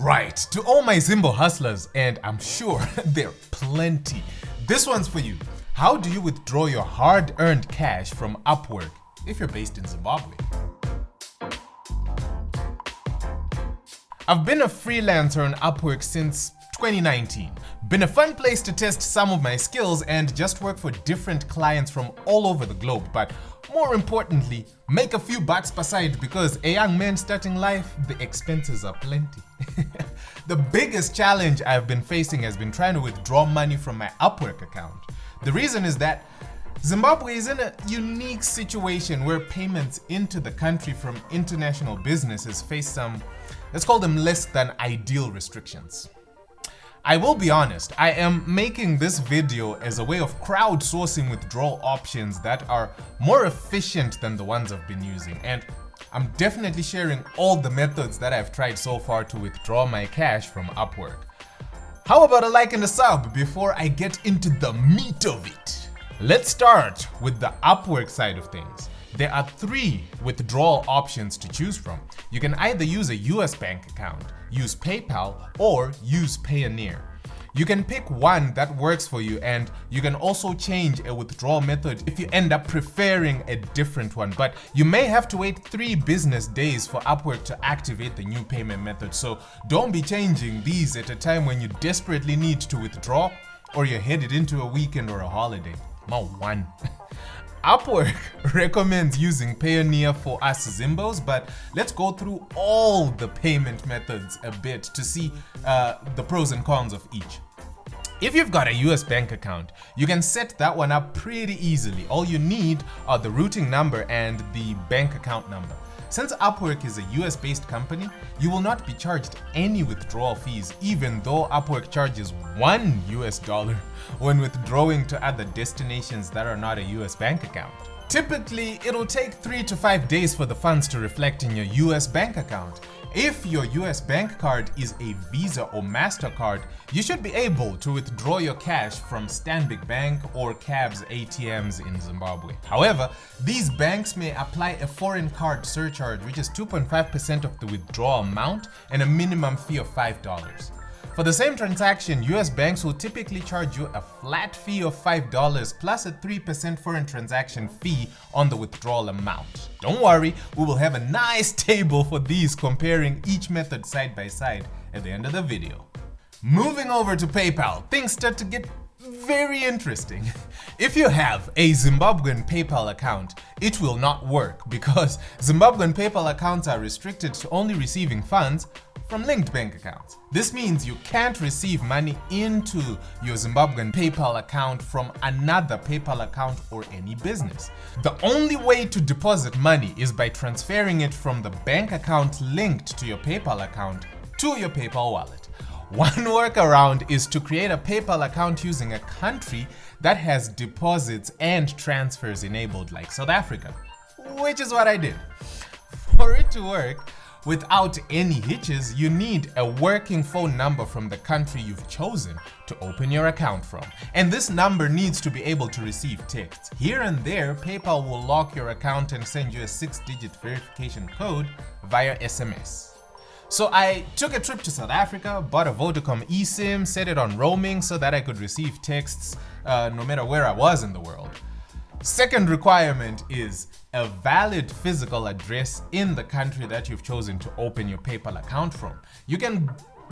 Right, to all my Zimbo hustlers, and I'm sure there are plenty, this one's for you. How do you withdraw your hard-earned cash from Upwork if you're based in Zimbabwe? I've been a freelancer on Upwork since 2019. Been a fun place to test some of my skills and just work for different clients from all over the globe, but more importantly, make a few bucks per side because a young man starting life, the expenses are plenty. The biggest challenge I've been facing has been trying to withdraw money from my Upwork account. The reason is that Zimbabwe is in a unique situation where payments into the country from international businesses face some, let's call them less than ideal restrictions. I will be honest, I am making this video as a way of crowdsourcing withdrawal options that are more efficient than the ones I've been using, and I'm definitely sharing all the methods that I've tried so far to withdraw my cash from Upwork. How about a like and a sub before I get into the meat of it? Let's start with the Upwork side of things. There are 3 withdrawal options to choose from. You can either use a US bank account, use PayPal, or use Payoneer. You can pick one that works for you, and you can also change a withdrawal method if you end up preferring a different one, but you may have to wait 3 business days for Upwork to activate the new payment method, so don't be changing these at a time when you desperately need to withdraw or you're headed into a weekend or a holiday. one. Upwork recommends using Payoneer for us Zimbos, but let's go through all the payment methods a bit to see the pros and cons of each. If you've got a US bank account, you can set that one up pretty easily. All you need are the routing number and the bank account number. Since Upwork is a US-based company, you will not be charged any withdrawal fees, even though Upwork charges $1 when withdrawing to other destinations that are not a US bank account. Typically, it'll take 3 to 5 days for the funds to reflect in your US bank account. If your US bank card is a Visa or MasterCard, you should be able to withdraw your cash from Stanbic Bank or CAB's ATMs in Zimbabwe. However, these banks may apply a foreign card surcharge, which is 2.5% of the withdrawal amount and a minimum fee of $5. For the same transaction, US banks will typically charge you a flat fee of $5 plus a 3% foreign transaction fee on the withdrawal amount. Don't worry, we will have a nice table for these comparing each method side by side at the end of the video. Moving over to PayPal, things start to get very interesting. If you have a Zimbabwean PayPal account, it will not work because Zimbabwean PayPal accounts are restricted to only receiving funds from linked bank accounts. This means you can't receive money into your Zimbabwean PayPal account from another PayPal account or any business. The only way to deposit money is by transferring it from the bank account linked to your PayPal account to your PayPal wallet. One workaround is to create a PayPal account using a country that has deposits and transfers enabled, like South Africa, which is what I did. For it to work without any hitches, you need a working phone number from the country you've chosen to open your account from. And this number needs to be able to receive texts. Here and there, PayPal will lock your account and send you a 6-digit verification code via SMS. So I took a trip to South Africa, bought a Vodacom eSIM, set it on roaming so that I could receive texts no matter where I was in the world. Second requirement is a valid physical address in the country that you've chosen to open your PayPal account from. You can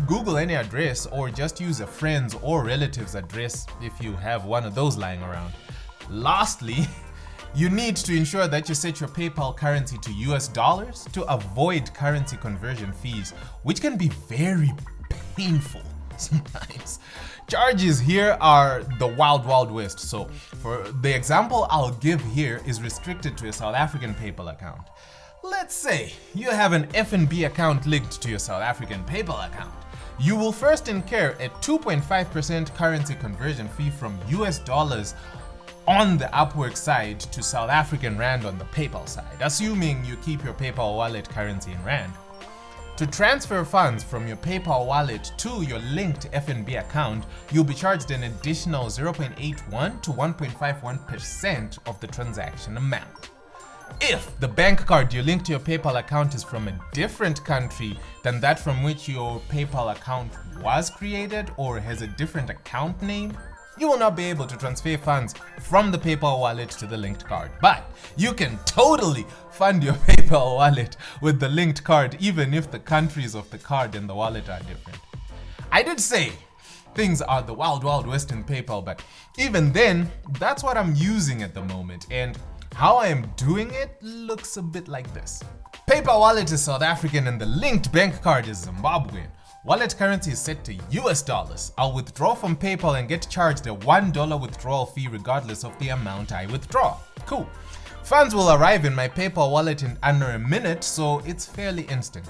Google any address or just use a friend's or relative's address if you have one of those lying around. Lastly, you need to ensure that you set your PayPal currency to US dollars to avoid currency conversion fees, which can be very painful sometimes. Charges here are the wild west, so for the example I'll give here is restricted to a South African PayPal account. Let's say you have an FNB account linked to your South African PayPal account. You will first incur a 2.5% currency conversion fee from US dollars on the Upwork side to South African Rand on the PayPal side, assuming you keep your PayPal wallet currency in Rand. To transfer funds from your PayPal wallet to your linked FNB account, you'll be charged an additional 0.81 to 1.51% of the transaction amount. If the bank card you link to your PayPal account is from a different country than that from which your PayPal account was created or has a different account name, you will not be able to transfer funds from the PayPal wallet to the linked card. But you can totally fund your PayPal wallet with the linked card even if the countries of the card and the wallet are different. I did say things are the wild west in PayPal, but even then, that's what I'm using at the moment, and how I am doing it looks a bit like this. PayPal wallet is South African and the linked bank card is Zimbabwean. Wallet currency is set to US dollars. I'll withdraw from PayPal and get charged a $1 withdrawal fee regardless of the amount I withdraw. Cool. Funds will arrive in my PayPal wallet in under a minute, so it's fairly instant.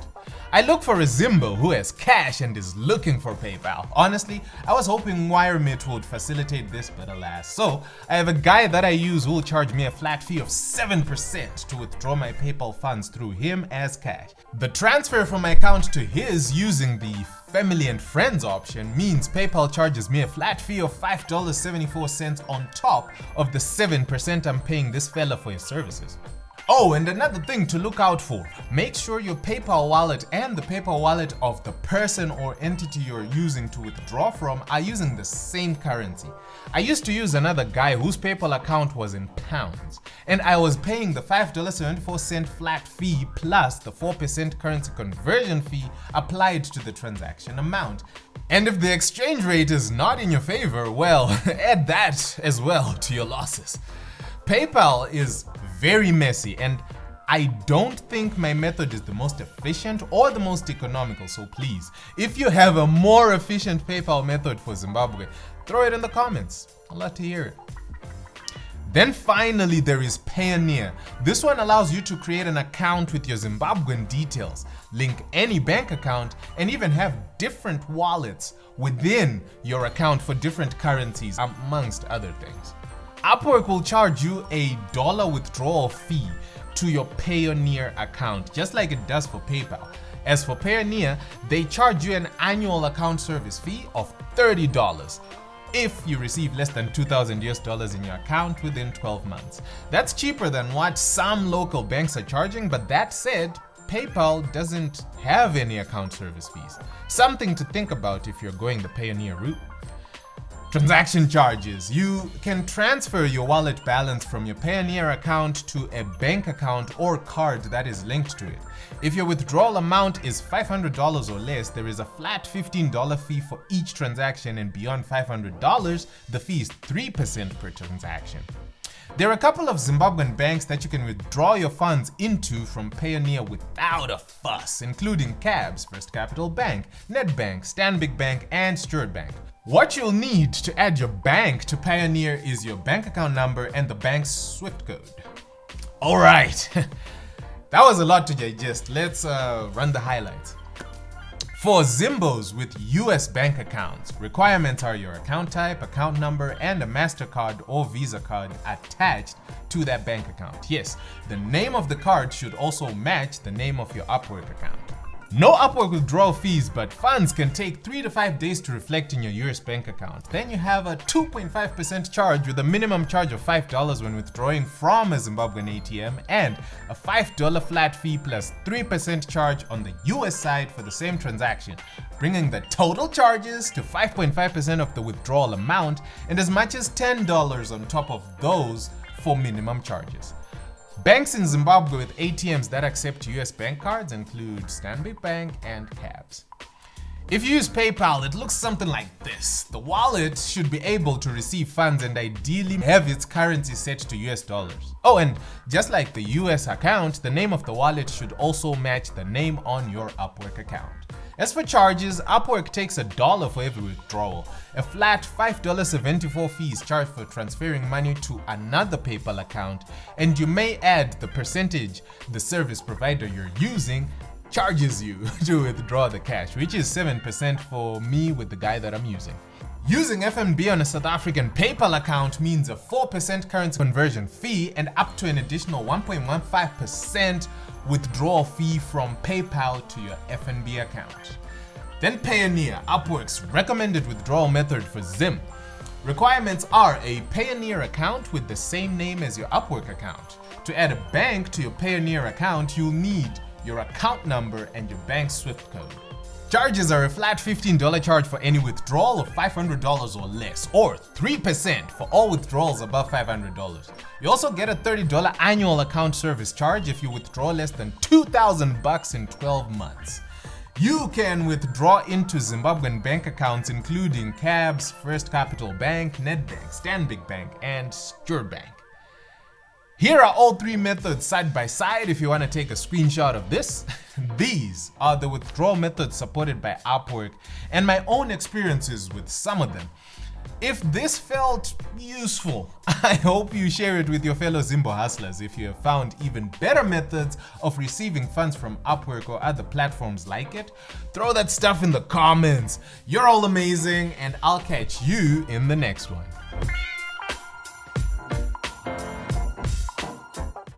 I look for a Zimbo who has cash and is looking for PayPal. Honestly, I was hoping WireMate would facilitate this, but alas. So, I have a guy that I use who will charge me a flat fee of 7% to withdraw my PayPal funds through him as cash. The transfer from my account to his using the family and friends option means PayPal charges me a flat fee of $5.74 on top of the 7% I'm paying this fella for his services. Oh, and another thing to look out for, make sure your PayPal wallet and the PayPal wallet of the person or entity you're using to withdraw from are using the same currency. I used to use another guy whose PayPal account was in pounds, and I was paying the $5.74 flat fee plus the 4% currency conversion fee applied to the transaction amount. And if the exchange rate is not in your favor, well, add that as well to your losses. PayPal is very messy, and I don't think my method is the most efficient or the most economical, so please, if you have a more efficient PayPal method for Zimbabwe, throw it in the comments. I'd love to hear it. Then finally there is Payoneer. This one allows you to create an account with your Zimbabwean details, link any bank account, and even have different wallets within your account for different currencies, amongst other things. Upwork will charge you a $1 withdrawal fee to your Payoneer account, just like it does for PayPal. As for Payoneer, they charge you an annual account service fee of $30 if you receive less than $2,000 in your account within 12 months. That's cheaper than what some local banks are charging, but that said, PayPal doesn't have any account service fees. Something to think about if you're going the Payoneer route. Transaction charges. You can transfer your wallet balance from your Payoneer account to a bank account or card that is linked to it. If your withdrawal amount is $500 or less, there is a flat $15 fee for each transaction, and beyond $500, the fee is 3% per transaction. There are a couple of Zimbabwean banks that you can withdraw your funds into from Payoneer without a fuss, including CABS, First Capital Bank, Nedbank, Stanbic Bank, and Stuart Bank. What you'll need to add your bank to Payoneer is your bank account number and the bank's SWIFT code. Alright, that was a lot to digest. Let's run the highlights. For Zimbos with US bank accounts, requirements are your account type, account number, and a MasterCard or Visa card attached to that bank account. Yes, the name of the card should also match the name of your Upwork account. No Upwork withdrawal fees, but funds can take 3 to 5 days to reflect in your US bank account. Then you have a 2.5% charge with a minimum charge of $5 when withdrawing from a Zimbabwean ATM, and a $5 flat fee plus 3% charge on the US side for the same transaction, bringing the total charges to 5.5% of the withdrawal amount and as much as $10 on top of those for minimum charges. Banks in Zimbabwe with ATMs that accept US bank cards include Stanbic Bank and CABS. If you use PayPal, it looks something like this. The wallet should be able to receive funds and ideally have its currency set to US dollars. Oh, and just like the US account, the name of the wallet should also match the name on your Upwork account. As for charges, Upwork takes $1 for every withdrawal. A flat $5.74 fee is charged for transferring money to another PayPal account, and you may add the percentage the service provider you're using charges you to withdraw the cash, which is 7% for me with the guy that I'm using. Using FNB on a South African PayPal account means a 4% currency conversion fee and up to an additional 1.15% withdrawal fee from PayPal to your FNB account. Then Payoneer, Upwork's recommended withdrawal method for Zim. Requirements are a Payoneer account with the same name as your Upwork account, To add a bank to your Payoneer account, you'll need your account number and your bank SWIFT code. Charges are a flat $15 charge for any withdrawal of $500 or less, or 3% for all withdrawals above $500. You also get a $30 annual account service charge if you withdraw less than $2,000 in 12 months. You can withdraw into Zimbabwean bank accounts including CABS, First Capital Bank, Nedbank, Stanbic Bank, and Bank. Here are all three methods side by side if you want to take a screenshot of this. These are the withdrawal methods supported by Upwork and my own experiences with some of them. If this felt useful, I hope you share it with your fellow Zimbo hustlers. If you have found even better methods of receiving funds from Upwork or other platforms like it, throw that stuff in the comments. You're all amazing, and I'll catch you in the next one.